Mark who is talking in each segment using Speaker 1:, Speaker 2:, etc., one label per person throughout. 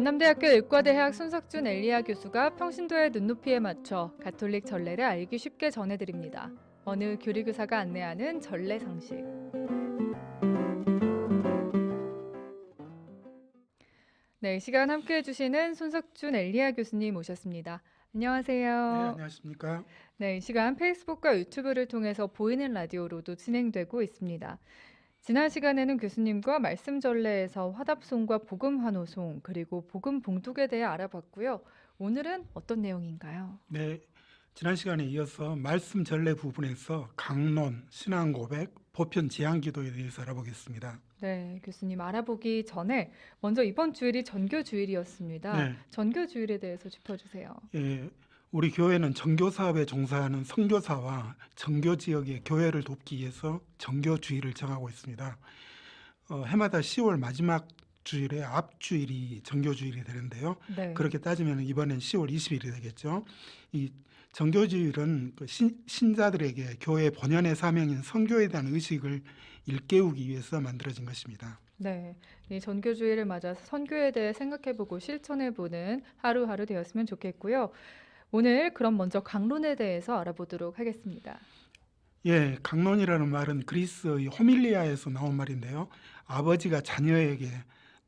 Speaker 1: 전남대학교 의과대학 손석준 엘리야 교수가 평신도의 눈높이에 맞춰 가톨릭 전례를 알기 쉽게 전해드립니다. 어느 교리교사가 안내하는 전례 상식. 네, 이 시간 함께해 주시는 손석준 엘리야 교수님 모셨습니다.
Speaker 2: 네,
Speaker 1: 안녕하세요.
Speaker 2: 안녕하십니까.
Speaker 1: 네, 이 시간 페이스북과 유튜브를 통해서 보이는 라디오로도 진행되고 있습니다. 지난 시간에는 교수님과 말씀 전례에서 화답송과 복음 환호송 그리고 복음 봉독에 대해 알아봤고요. 오늘은 어떤 내용인가요?
Speaker 2: 네, 지난 시간에 이어서 말씀 전례 부분에서 강론, 신앙 고백, 보편 제한 기도에 대해서 알아보겠습니다.
Speaker 1: 네, 교수님 알아보기 전에 먼저 이번 주일이 전교 주일이었습니다.
Speaker 2: 네,
Speaker 1: 전교 주일에 대해서 짚어주세요.
Speaker 2: 예, 우리 교회는 정교 사업에 종사하는 선교사와 정교 지역의 교회를 돕기 위해서 정교 주일을 정하고 있습니다. 해마다 10월 마지막 주일에 앞주일이 정교 주일이 되는데요.
Speaker 1: 네,
Speaker 2: 그렇게 따지면 이번엔 10월 20일이 되겠죠. 이 정교 주일은 그 신자들에게 교회 본연의 사명인 선교에 대한 의식을 일깨우기 위해서 만들어진 것입니다.
Speaker 1: 네, 이 전교 주일을 맞아서 선교에 대해 생각해보고 실천해보는 하루하루 되었으면 좋겠고요. 오늘 그럼 먼저 강론에 대해서 알아보도록 하겠습니다.
Speaker 2: 예, 강론이라는 말은 그리스의 호밀리아에서 나온 말인데요. 아버지가 자녀에게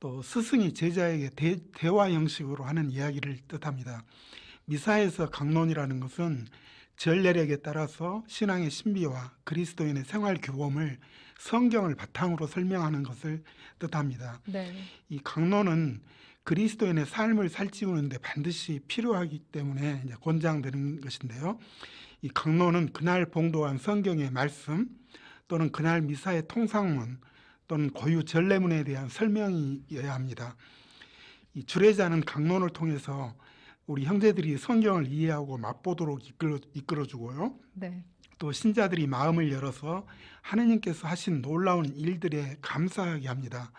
Speaker 2: 또 스승이 제자에게 대화 형식으로 하는 이야기를 뜻합니다. 미사에서 강론이라는 것은 전례력에 따라서 신앙의 신비와 그리스도인의 생활 규범을 성경을 바탕으로 설명하는 것을 뜻합니다.
Speaker 1: 네,
Speaker 2: 이 강론은 그리스도인의 삶을 살찌우는데 반드시 필요하기 때문에 이제 권장되는 것인데요. 이 강론은 그날 봉독한 성경의 말씀 또는 그날 미사의 통상문 또는 고유 전례문에 대한 설명이어야 합니다. 이 주례자는 강론을 통해서 우리 형제들이 성경을 이해하고 맛보도록 이끌어주고요.
Speaker 1: 네,
Speaker 2: 또 신자들이 마음을 열어서 하느님께서 하신 놀라운 일들에 감사하게 합니다.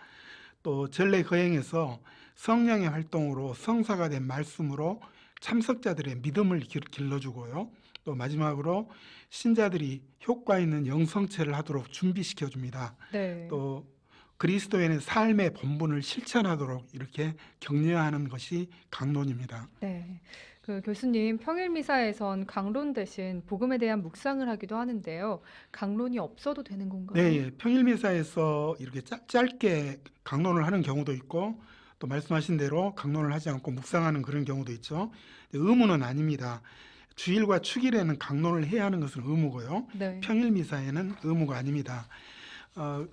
Speaker 2: 또 전례 거행에서 성령의 활동으로 성사가 된 말씀으로 참석자들의 믿음을 길러주고요. 또 마지막으로 신자들이 효과 있는 영성체를 하도록 준비시켜 줍니다.
Speaker 1: 네.
Speaker 2: 또 그리스도인의 삶의 본분을 실천하도록 이렇게 격려하는 것이 강론입니다.
Speaker 1: 네, 그 교수님 평일 미사에선 강론 대신 복음에 대한 묵상을 하기도 하는데요. 강론이 없어도 되는 건가요?
Speaker 2: 네, 예. 평일 미사에서 이렇게 짧게 강론을 하는 경우도 있고 또 말씀하신 대로 강론을 하지 않고 묵상하는 그런 경우도 있죠. 의무는 아닙니다. 주일과 축일에는 강론을 해야 하는 것은 의무고요.
Speaker 1: 네,
Speaker 2: 평일 미사에는 의무가 아닙니다. 어,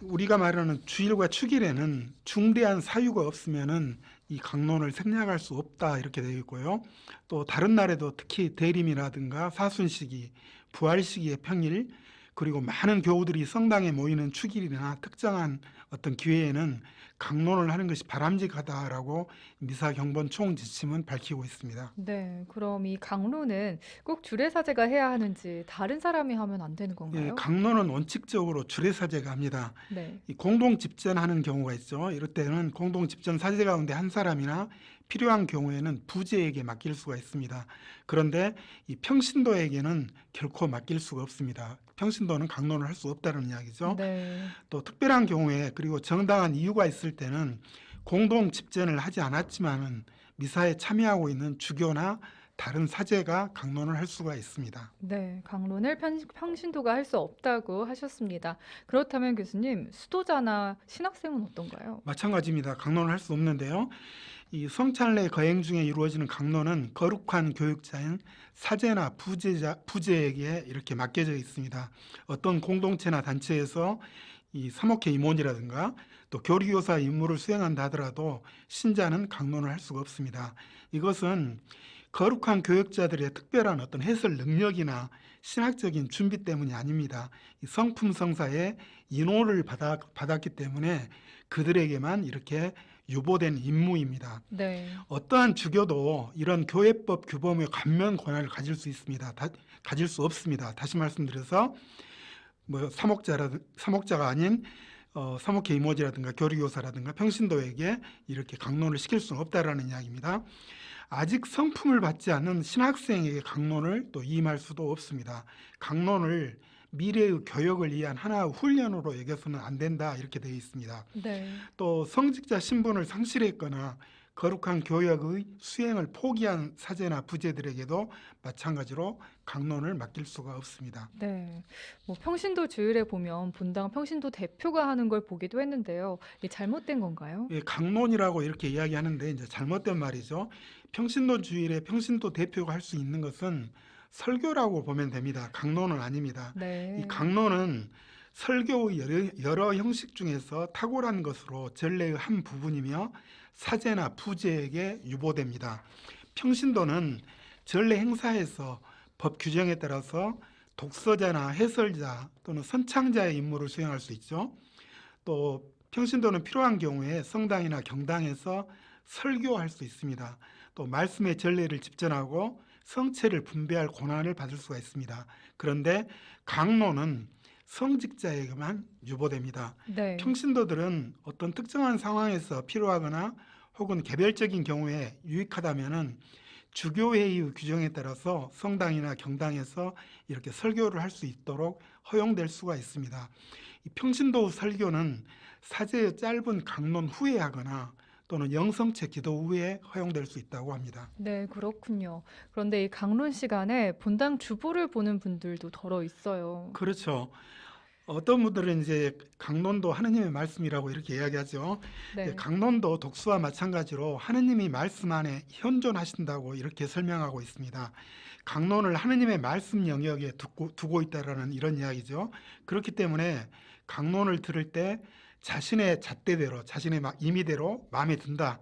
Speaker 2: 우리가 말하는 주일과 축일에는 중대한 사유가 없으면은 이 강론을 생략할 수 없다 이렇게 되어 있고요. 또 다른 날에도 특히 대림이라든가 사순시기, 부활시기의 평일 그리고 많은 교우들이 성당에 모이는 축일이나 특정한 어떤 기회에는 강론을 하는 것이 바람직하다라고 미사 경본 총 지침은 밝히고 있습니다.
Speaker 1: 네. 그럼 이 강론은 꼭 주례사제가 해야 하는지 다른 사람이 하면 안 되는
Speaker 2: 예,
Speaker 1: 건가요?
Speaker 2: 강론은 원칙적으로 주례사제가 합니다.
Speaker 1: 네,
Speaker 2: 이 공동 집전하는 경우가 있죠. 이럴 때는 공동 집전 사제 가운데 한 사람이나 필요한 경우에는 부제에게 맡길 수가 있습니다. 그런데 이 평신도에게는 결코 맡길 수가 없습니다. 평신도는 강론을 할 수 없다는 이야기죠.
Speaker 1: 네,
Speaker 2: 또 특별한 경우에 그리고 정당한 이유가 있을 때는 공동 집전을 하지 않았지만은 미사에 참여하고 있는 주교나 다른 사제가 강론을 할 수가 있습니다.
Speaker 1: 네. 강론을 평신도가 할 수 없다고 하셨습니다. 그렇다면 교수님, 수도자나 신학생은 어떤가요?
Speaker 2: 마찬가지입니다. 강론을 할 수 없는데요. 이 성찬례 거행 중에 이루어지는 강론은 거룩한 교육자인 사제나 부제에게 이렇게 맡겨져 있습니다. 어떤 공동체나 단체에서 이 사목회 임원이라든가 또 교리교사 임무를 수행한다 하더라도 신자는 강론을 할 수가 없습니다. 이것은 거룩한 교육자들의 특별한 어떤 해설 능력이나 신학적인 준비 때문이 아닙니다. 이 성품 성사에 인호를 받았기 때문에 그들에게만 이렇게 유보된 임무입니다.
Speaker 1: 네,
Speaker 2: 어떠한 주교도 이런 교회법 규범의 감면 권한을 가질 수 있습니다. 가질 수 없습니다. 다시 말씀드려서 뭐 사목자가 아닌 사목회 이모지라든가 교리교사라든가 평신도에게 이렇게 강론을 시킬 수는 없다라는 이야기입니다. 아직 성품을 받지 않는 신학생에게 강론을 또 임할 수도 없습니다. 강론을 미래의 교역을 위한 하나의 훈련으로 여겨서는 안 된다 이렇게 되어 있습니다.
Speaker 1: 네,
Speaker 2: 또 성직자 신분을 상실했거나 거룩한 교역의 수행을 포기한 사제나 부제들에게도 마찬가지로 강론을 맡길 수가 없습니다.
Speaker 1: 네. 뭐 평신도 주일에 보면 본당 평신도 대표가 하는 걸 보기도 했는데요. 이게 잘못된 건가요?
Speaker 2: 예, 강론이라고 이렇게 이야기하는데 이제 잘못된 말이죠. 평신도 주일에 평신도 대표가 할 수 있는 것은 설교라고 보면 됩니다. 강론은 아닙니다. 이
Speaker 1: 네.
Speaker 2: 강론은 설교의 여러 형식 중에서 탁월한 것으로 전례의 한 부분이며 사제나 부제에게 유보됩니다. 평신도는 전례 행사에서 법 규정에 따라서 독서자나 해설자 또는 선창자의 임무를 수행할 수 있죠. 또 평신도는 필요한 경우에 성당이나 경당에서 설교할 수 있습니다. 또 말씀의 전례를 집전하고 성체를 분배할 권한을 받을 수가 있습니다. 그런데 강론은 성직자에게만 유보됩니다.
Speaker 1: 네.
Speaker 2: 평신도들은 어떤 특정한 상황에서 필요하거나 혹은 개별적인 경우에 유익하다면은 주교회의 규정에 따라서 성당이나 경당에서 이렇게 설교를 할 수 있도록 허용될 수가 있습니다. 이 평신도 설교는 사제의 짧은 강론 후에 하거나 또는 영성체 기도 후에 허용될 수 있다고 합니다.
Speaker 1: 네, 그렇군요. 그런데 이 강론 시간에 본당 주보를 보는 분들도 더러 있어요.
Speaker 2: 그렇죠. 어떤 분들은 이제 강론도 하느님의 말씀이라고 이렇게 이야기하죠.
Speaker 1: 네.
Speaker 2: 강론도 독수와 마찬가지로 하느님이 말씀 안에 현존하신다고 이렇게 설명하고 있습니다. 강론을 하느님의 말씀 영역에 두고 있다라는 이런 이야기죠. 그렇기 때문에 강론을 들을 때 자신의 잣대대로, 자신의 임의대로 마음에 든다,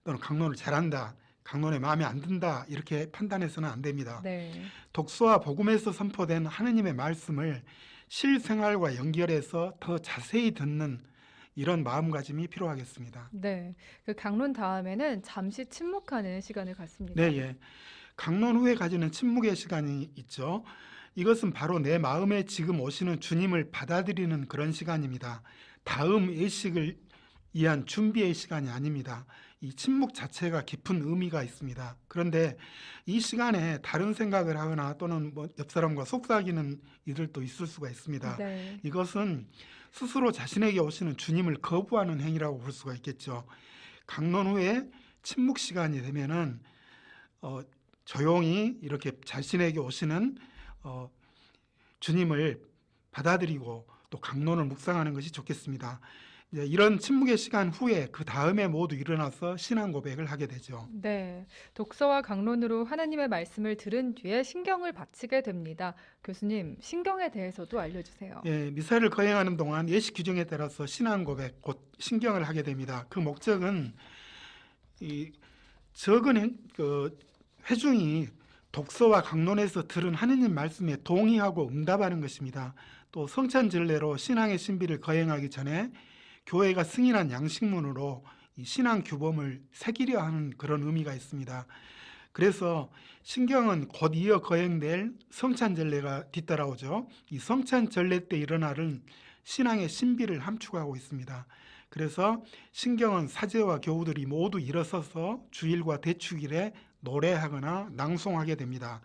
Speaker 2: 또는 강론을 잘한다, 강론에 마음에 안 든다 이렇게 판단해서는 안 됩니다.
Speaker 1: 네.
Speaker 2: 독서와 복음에서 선포된 하느님의 말씀을 실생활과 연결해서 더 자세히 듣는 이런 마음가짐이 필요하겠습니다.
Speaker 1: 네. 그 강론 다음에는 잠시 침묵하는 시간을 갖습니다.
Speaker 2: 네, 예. 강론 후에 가지는 침묵의 시간이 있죠. 이것은 바로 내 마음에 지금 오시는 주님을 받아들이는 그런 시간입니다. 다음 예식을 위한 준비의 시간이 아닙니다. 이 침묵 자체가 깊은 의미가 있습니다. 그런데 이 시간에 다른 생각을 하거나 또는 뭐 옆 사람과 속삭이는 이들도 있을 수가 있습니다.
Speaker 1: 네.
Speaker 2: 이것은 스스로 자신에게 오시는 주님을 거부하는 행위라고 볼 수가 있겠죠. 강론 후에 침묵 시간이 되면은 조용히 이렇게 자신에게 오시는 주님을 받아들이고 또 강론을 묵상하는 것이 좋겠습니다. 이제 이런 침묵의 시간 후에 그 다음에 모두 일어나서 신앙 고백을 하게 되죠.
Speaker 1: 네. 독서와 강론으로 하나님의 말씀을 들은 뒤에 신경을 바치게 됩니다. 교수님, 신경에 대해서도 알려주세요.
Speaker 2: 예, 미사를 거행하는 동안 예식 규정에 따라서 신앙 고백, 곧 신경을 하게 됩니다. 그 목적은 이 적은 회중이 독서와 강론에서 들은 하느님 말씀에 동의하고 응답하는 것입니다. 또 성찬 전례로 신앙의 신비를 거행하기 전에 교회가 승인한 양식문으로 이 신앙 규범을 새기려 하는 그런 의미가 있습니다. 그래서 신경은 곧 이어 거행될 성찬 전례가 뒤따라오죠. 이 성찬 전례 때 일어나는 신앙의 신비를 함축하고 있습니다. 그래서 신경은 사제와 교우들이 모두 일어서서 주일과 대축일에 노래하거나 낭송하게 됩니다.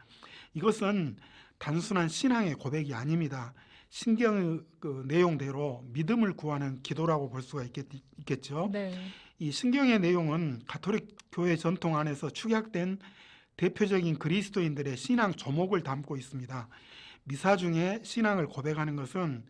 Speaker 2: 이것은 단순한 신앙의 고백이 아닙니다. 신경의 그 내용대로 믿음을 구하는 기도라고 볼 수가 있겠죠.
Speaker 1: 네.
Speaker 2: 이 신경의 내용은 가톨릭 교회 전통 안에서 축약된 대표적인 그리스도인들의 신앙 조목을 담고 있습니다. 미사 중에 신앙을 고백하는 것은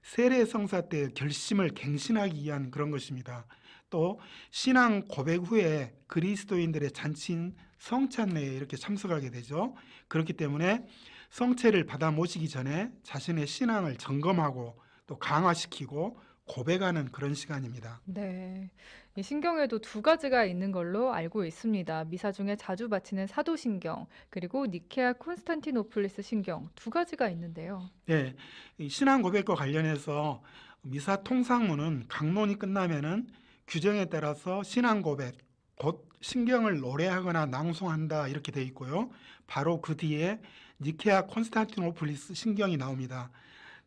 Speaker 2: 세례 성사 때 결심을 갱신하기 위한 그런 것입니다. 또 신앙 고백 후에 그리스도인들의 잔치인 성찬례에 이렇게 참석하게 되죠. 그렇기 때문에 성체를 받아 모시기 전에 자신의 신앙을 점검하고 또 강화시키고 고백하는 그런 시간입니다.
Speaker 1: 네. 이 신경에도 두 가지가 있는 걸로 알고 있습니다. 미사 중에 자주 바치는 사도신경, 그리고 니케아 콘스탄티노플리스 신경 두 가지가 있는데요.
Speaker 2: 네, 이 신앙 고백과 관련해서 미사 통상문은 강론이 끝나면은 규정에 따라서 신앙 고백, 곧 신경을 노래하거나 낭송한다 이렇게 돼 있고요. 바로 그 뒤에 니케아 콘스탄티노플리스 신경이 나옵니다.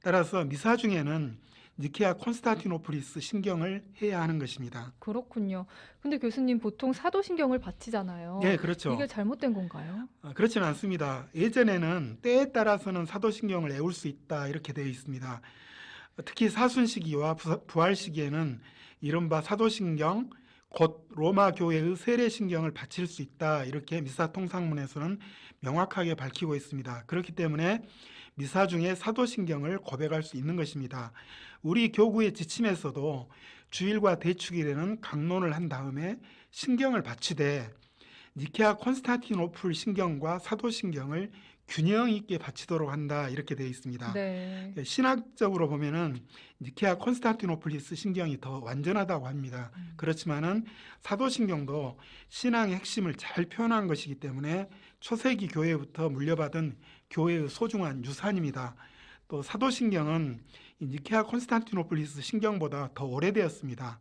Speaker 2: 따라서 미사 중에는 니케아 콘스탄티노플리스 신경을 해야 하는 것입니다.
Speaker 1: 그렇군요. 근데 교수님 보통 사도신경을 바치잖아요.
Speaker 2: 네, 그렇죠.
Speaker 1: 이게 잘못된 건가요?
Speaker 2: 그렇지는 않습니다. 예전에는 때에 따라서는 사도신경을 애울 수 있다 이렇게 되어 있습니다. 특히 사순 시기와 부활 시기에는 이른바 사도신경, 곧 로마 교회의 세례신경을 바칠 수 있다. 이렇게 미사 통상문에서는 명확하게 밝히고 있습니다. 그렇기 때문에 미사 중에 사도신경을 고백할 수 있는 것입니다. 우리 교구의 지침에서도 주일과 대축일에는 강론을 한 다음에 신경을 바치되 니케아 콘스탄티노플 신경과 사도신경을 균형 있게 바치도록 한다. 이렇게 되어 있습니다.
Speaker 1: 네.
Speaker 2: 신학적으로 보면은 니케아 콘스탄티노플리스 신경이 더 완전하다고 합니다. 그렇지만은 사도신경도 신앙의 핵심을 잘 표현한 것이기 때문에 초세기 교회부터 물려받은 교회의 소중한 유산입니다. 또 사도신경은 이 니케아 콘스탄티노플리스 신경보다 더 오래되었습니다.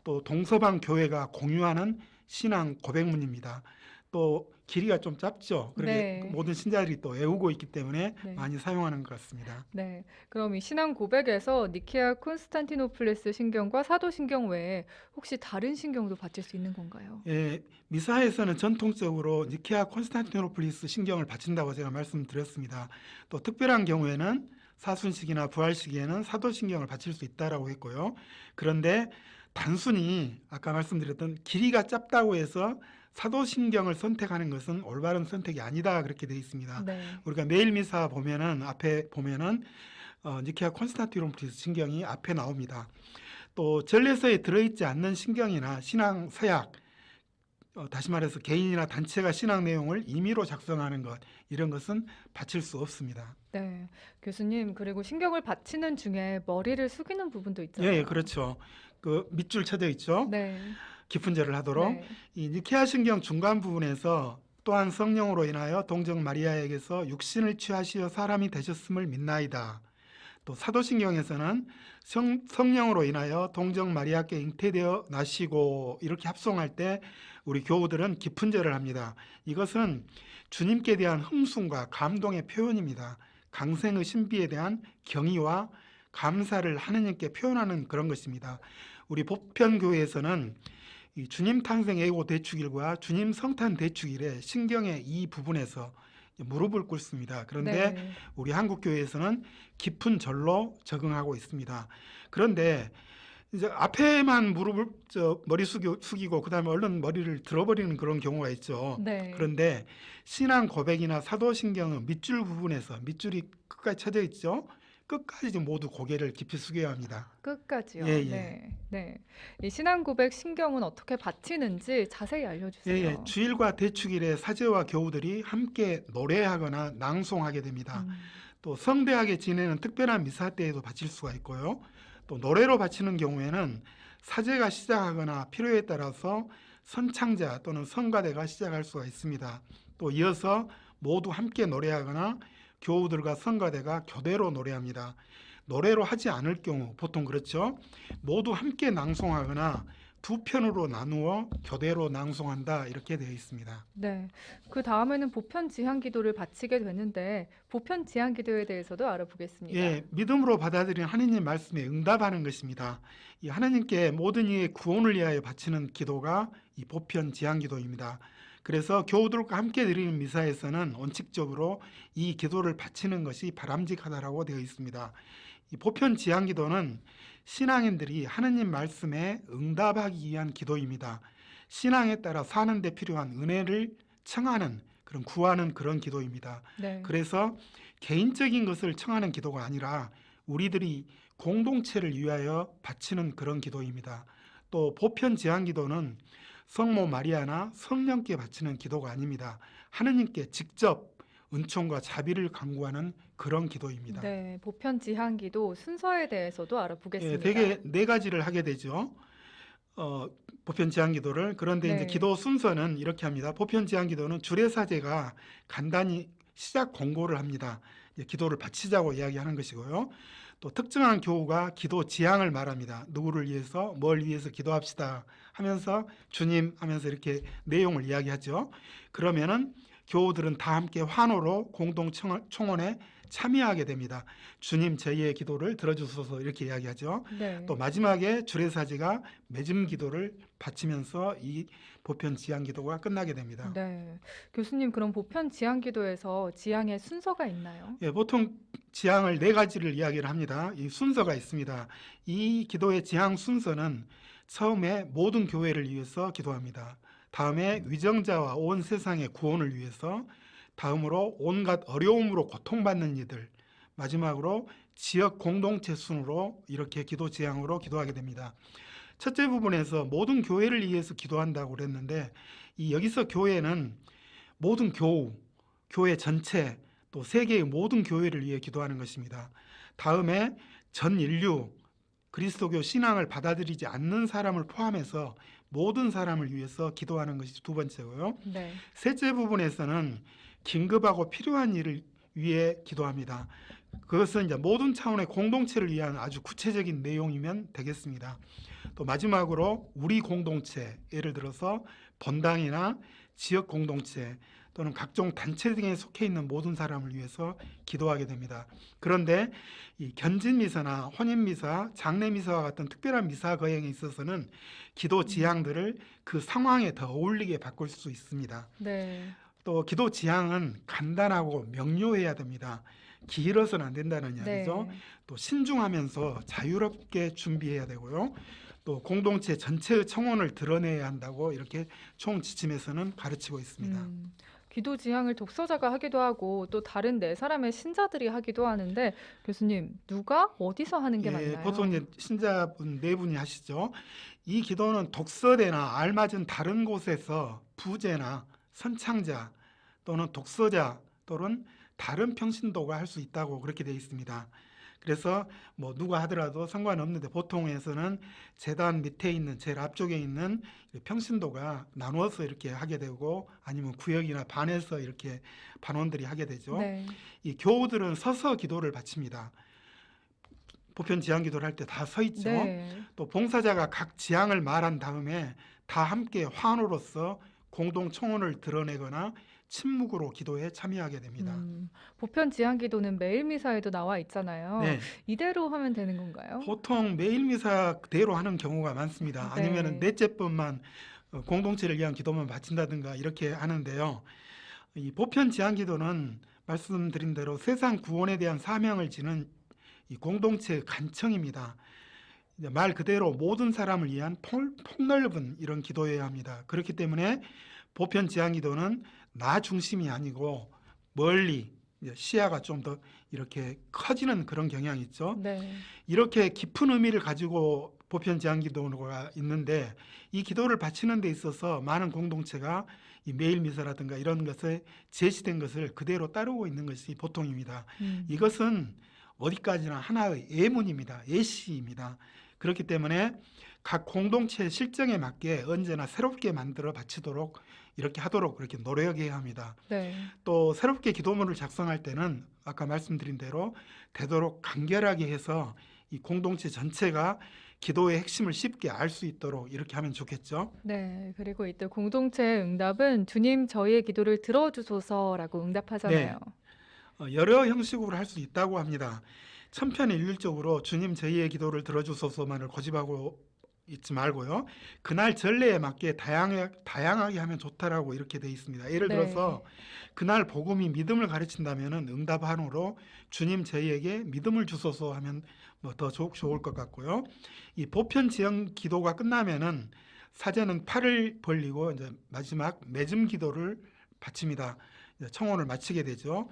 Speaker 2: 또 동서방 교회가 공유하는 신앙 고백문입니다. 또 길이가 좀 짧죠. 그렇게
Speaker 1: 네.
Speaker 2: 모든 신자들이 또 외우고 있기 때문에
Speaker 1: 네.
Speaker 2: 많이 사용하는 것 같습니다.
Speaker 1: 네. 그럼 이 신앙 고백에서 니케아 콘스탄티노플리스 신경과 사도신경 외에 혹시 다른 신경도 바칠 수 있는 건가요?
Speaker 2: 예, 미사에서는 전통적으로 니케아 콘스탄티노플리스 신경을 바친다고 제가 말씀드렸습니다. 또 특별한 경우에는 사순식이나 부활식에는 사도신경을 바칠 수 있다라고 했고요. 그런데 단순히 아까 말씀드렸던 길이가 짧다고 해서 사도신경을 선택하는 것은 올바른 선택이 아니다 그렇게 되어 있습니다.
Speaker 1: 네.
Speaker 2: 우리가 매일 미사 보면은 앞에 보면은 니케아 콘스탄티노플리스 신경이 앞에 나옵니다. 또 전례서에 들어있지 않는 신경이나 신앙 서약, 다시 말해서 개인이나 단체가 신앙 내용을 임의로 작성하는 것, 이런 것은 바칠 수 없습니다.
Speaker 1: 네. 교수님, 그리고 신경을 바치는 중에 머리를 숙이는 부분도
Speaker 2: 예,
Speaker 1: 있잖아요.
Speaker 2: 그렇죠. 그 밑줄 쳐져 있죠.
Speaker 1: 네.
Speaker 2: 깊은 절을 하도록.
Speaker 1: 네.
Speaker 2: 이 니케아 신경 중간 부분에서 또한 성령으로 인하여 동정 마리아에게서 육신을 취하시어 사람이 되셨음을 믿나이다. 또 사도신경에서는 성령으로 인하여 동정 마리아께 잉태되어 나시고 이렇게 합송할 때 우리 교우들은 깊은 절을 합니다. 이것은 주님께 대한 흠숭과 감동의 표현입니다. 강생의 신비에 대한 경의와 감사를 하느님께 표현하는 그런 것입니다. 우리 보편교회에서는 이 주님 탄생 예고 대축일과 주님 성탄 대축일에 신경의 이 부분에서 무릎을 꿇습니다. 그런데
Speaker 1: 네.
Speaker 2: 우리 한국교회에서는 깊은 절로 적응하고 있습니다. 그런데 이제 앞에만 무릎을 머리 숙이고 그다음에 얼른 머리를 들어버리는 그런 경우가 있죠.
Speaker 1: 네.
Speaker 2: 그런데 신앙 고백이나 사도신경은 밑줄 부분에서 밑줄이 끝까지 쳐져 있죠. 끝까지 모두 고개를 깊이 숙여야 합니다.
Speaker 1: 끝까지요.
Speaker 2: 예, 예.
Speaker 1: 네. 네. 이 신앙 고백 신경은 어떻게 바치는지 자세히
Speaker 2: 예,
Speaker 1: 알려주세요.
Speaker 2: 주일과 대축일에 사제와 교우들이 함께 노래하거나 낭송하게 됩니다. 또 성대하게 지내는 특별한 미사 때에도 바칠 수가 있고요. 또 노래로 바치는 경우에는 사제가 시작하거나 필요에 따라서 선창자 또는 성가대가 시작할 수가 있습니다. 또 이어서 모두 함께 노래하거나 교우들과 성가대가 교대로 노래합니다. 노래로 하지 않을 경우 보통 그렇죠. 모두 함께 낭송하거나 두 편으로 나누어 교대로 낭송한다 이렇게 되어 있습니다.
Speaker 1: 네. 그 다음에는 보편 지향 기도를 바치게 되는데 보편 지향 기도에 대해서도 알아보겠습니다.
Speaker 2: 예, 믿음으로 받아들인 하느님 말씀에 응답하는 것입니다. 이 하나님께 모든 이의 구원을 위하여 바치는 기도가 이 보편 지향 기도입니다. 그래서 교우들과 함께 드리는 미사에서는 원칙적으로 이 기도를 바치는 것이 바람직하다라고 되어 있습니다. 이 보편 지향 기도는 신앙인들이 하느님 말씀에 응답하기 위한 기도입니다. 신앙에 따라 사는 데 필요한 은혜를 청하는 그런 구하는 그런 기도입니다.
Speaker 1: 네.
Speaker 2: 그래서 개인적인 것을 청하는 기도가 아니라 우리들이 공동체를 위하여 바치는 그런 기도입니다. 또 보편 지향 기도는 성모 마리아나 성령께 바치는 기도가 아닙니다. 하느님께 직접 은총과 자비를 간구하는 그런 기도입니다.
Speaker 1: 네. 보편 지향 기도 순서에 대해서도
Speaker 2: 예,
Speaker 1: 알아보겠습니다.
Speaker 2: 대개 네 가지를 하게 되죠. 보편 지향 기도를. 그런데 이제
Speaker 1: 네.
Speaker 2: 기도 순서는 이렇게 합니다. 보편 지향 기도는 주례사제가 간단히 시작 권고를 합니다. 이제 기도를 바치자고 이야기하는 것이고요. 또 특정한 교우가 기도 지향을 말합니다. 누구를 위해서 뭘 위해서 기도합시다 하면서 주님 하면서 이렇게 내용을 이야기하죠. 그러면은 교우들은 다 함께 환호로 공동 청원에 참여하게 됩니다. 주님 저희의 기도를 들어주소서 이렇게 이야기하죠.
Speaker 1: 네.
Speaker 2: 또 마지막에 주례사지가 맺음 기도를 바치면서 이 보편 지향 기도가 끝나게 됩니다.
Speaker 1: 네. 교수님, 그럼 보편 지향 기도에서 지향의 순서가 있나요?
Speaker 2: 예, 보통 지향을 네 가지를 이야기를 합니다. 이 순서가 있습니다. 이 기도의 지향 순서는 처음에 모든 교회를 위해서 기도합니다. 다음에 위정자와 온 세상의 구원을 위해서, 다음으로 온갖 어려움으로 고통받는 이들, 마지막으로 지역 공동체 순으로 이렇게 기도 지향으로 기도하게 됩니다. 첫째 부분에서 모든 교회를 위해서 기도한다고 그랬는데 이 여기서 교회는 모든 교회 전체 또 세계의 모든 교회를 위해 기도하는 것입니다. 다음에 전 인류 그리스도교 신앙을 받아들이지 않는 사람을 포함해서 모든 사람을 위해서 기도하는 것이 두 번째고요.
Speaker 1: 네.
Speaker 2: 셋째 부분에서는 긴급하고 필요한 일을 위해 기도합니다. 그것은 이제 모든 차원의 공동체를 위한 아주 구체적인 내용이면 되겠습니다. 또 마지막으로 우리 공동체, 예를 들어서 본당이나 지역 공동체 또는 각종 단체 등에 속해 있는 모든 사람을 위해서 기도하게 됩니다. 그런데 이 견진미사나 혼인미사, 장례미사와 같은 특별한 미사 거행에 있어서는 기도 지향들을 그 상황에 더 어울리게 바꿀 수 있습니다.
Speaker 1: 네.
Speaker 2: 또 기도 지향은 간단하고 명료해야 됩니다. 길어서는 안 된다는 이야기죠.
Speaker 1: 네.
Speaker 2: 또 신중하면서 자유롭게 준비해야 되고요. 또 공동체 전체의 청혼을 드러내야 한다고 이렇게 총 지침에서는 가르치고 있습니다.
Speaker 1: 기도 지향을 독서자가 하기도 하고 또 다른 네 사람의 신자들이 하기도 하는데 교수님, 누가 어디서 하는 게
Speaker 2: 예,
Speaker 1: 맞나요?
Speaker 2: 보통 이제 신자분 네 분이 하시죠. 이 기도는 독서대나 알맞은 다른 곳에서 부제나 선창자 또는 독서자 또는 다른 평신도가 할 수 있다고 그렇게 되어 있습니다. 그래서 뭐 누가 하더라도 상관없는데 보통에서는 제단 밑에 있는 제일 앞쪽에 있는 평신도가 나누어서 이렇게 하게 되고 아니면 구역이나 반에서 이렇게 반원들이 하게 되죠.
Speaker 1: 네.
Speaker 2: 이 교우들은 서서 기도를 바칩니다. 보편 지향 기도를 할 때 다 서 있죠.
Speaker 1: 네.
Speaker 2: 또 봉사자가 각 지향을 말한 다음에 다 함께 환호로서 공동 청혼을 드러내거나 침묵으로 기도에 참여하게 됩니다.
Speaker 1: 보편 지향 기도는 매일 미사에도 나와 있잖아요.
Speaker 2: 네,
Speaker 1: 이대로 하면 되는 건가요?
Speaker 2: 보통 매일 미사 그대로 하는 경우가 많습니다. 아니면
Speaker 1: 네.
Speaker 2: 넷째 번만 공동체를 위한 기도만 바친다든가 이렇게 하는데요. 이 보편 지향 기도는 말씀드린 대로 세상 구원에 대한 사명을 지는 이 공동체의 간청입니다. 이제 말 그대로 모든 사람을 위한 폭넓은 이런 기도여야 합니다. 그렇기 때문에 보편 지향 기도는 나 중심이 아니고 멀리 이제 시야가 좀 더 이렇게 커지는 그런 경향이 있죠.
Speaker 1: 네.
Speaker 2: 이렇게 깊은 의미를 가지고 보편 지향 기도가 있는데 이 기도를 바치는 데 있어서 많은 공동체가 이 매일 미사라든가 이런 것에 제시된 것을 그대로 따르고 있는 것이 보통입니다. 이것은 어디까지나 하나의 예문입니다. 예시입니다. 그렇기 때문에 각 공동체의 실정에 맞게 언제나 새롭게 만들어 바치도록 이렇게 하도록 그렇게 노력해야 합니다.
Speaker 1: 네.
Speaker 2: 또 새롭게 기도문을 작성할 때는 아까 말씀드린 대로 되도록 간결하게 해서 이 공동체 전체가 기도의 핵심을 쉽게 알 수 있도록 이렇게 하면 좋겠죠.
Speaker 1: 네. 그리고 이때 공동체의 응답은 주님 저희의 기도를 들어주소서라고 응답하잖아요.
Speaker 2: 여러 형식으로 할 수 있다고 합니다. 천편일률적으로 주님 저희의 기도를 들어주소서만을 고집하고 있지 말고요. 그날 전례에 맞게 다양하게 하면 좋다라고 이렇게 돼 있습니다. 예를 들어서 그날 복음이 믿음을 가르친다면은 응답한으로 주님 저희에게 믿음을 주소서 하면 뭐 더 좋을 것 같고요. 이 보편 지향 기도가 끝나면은 사제는 팔을 벌리고 이제 마지막 맺음 기도를 바칩니다. 이제 청혼을 마치게 되죠.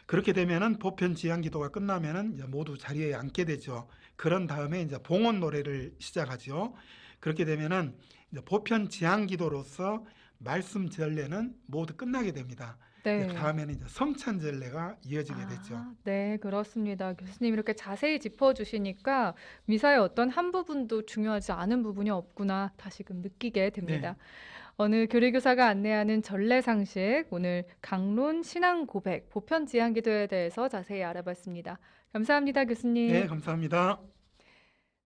Speaker 2: 그렇게 되면은 보편 지향 기도가 끝나면은 이제 모두 자리에 앉게 되죠. 그런 다음에 이제 봉헌 노래를 시작하죠. 그렇게 되면은 이제 보편 지향 기도로서 말씀 전례는 모두 끝나게 됩니다.
Speaker 1: 네.
Speaker 2: 다음에는 이제 성찬 전례가 이어지게 되죠.
Speaker 1: 네, 그렇습니다. 교수님 이렇게 자세히 짚어주시니까 미사의 어떤 한 부분도 중요하지 않은 부분이 없구나 다시금 느끼게 됩니다. 오늘 교리교사가 안내하는 전례 상식, 오늘 강론, 신앙 고백, 보편 지향 기도에 대해서 자세히 알아봤습니다. 감사합니다, 교수님.
Speaker 2: 네, 감사합니다.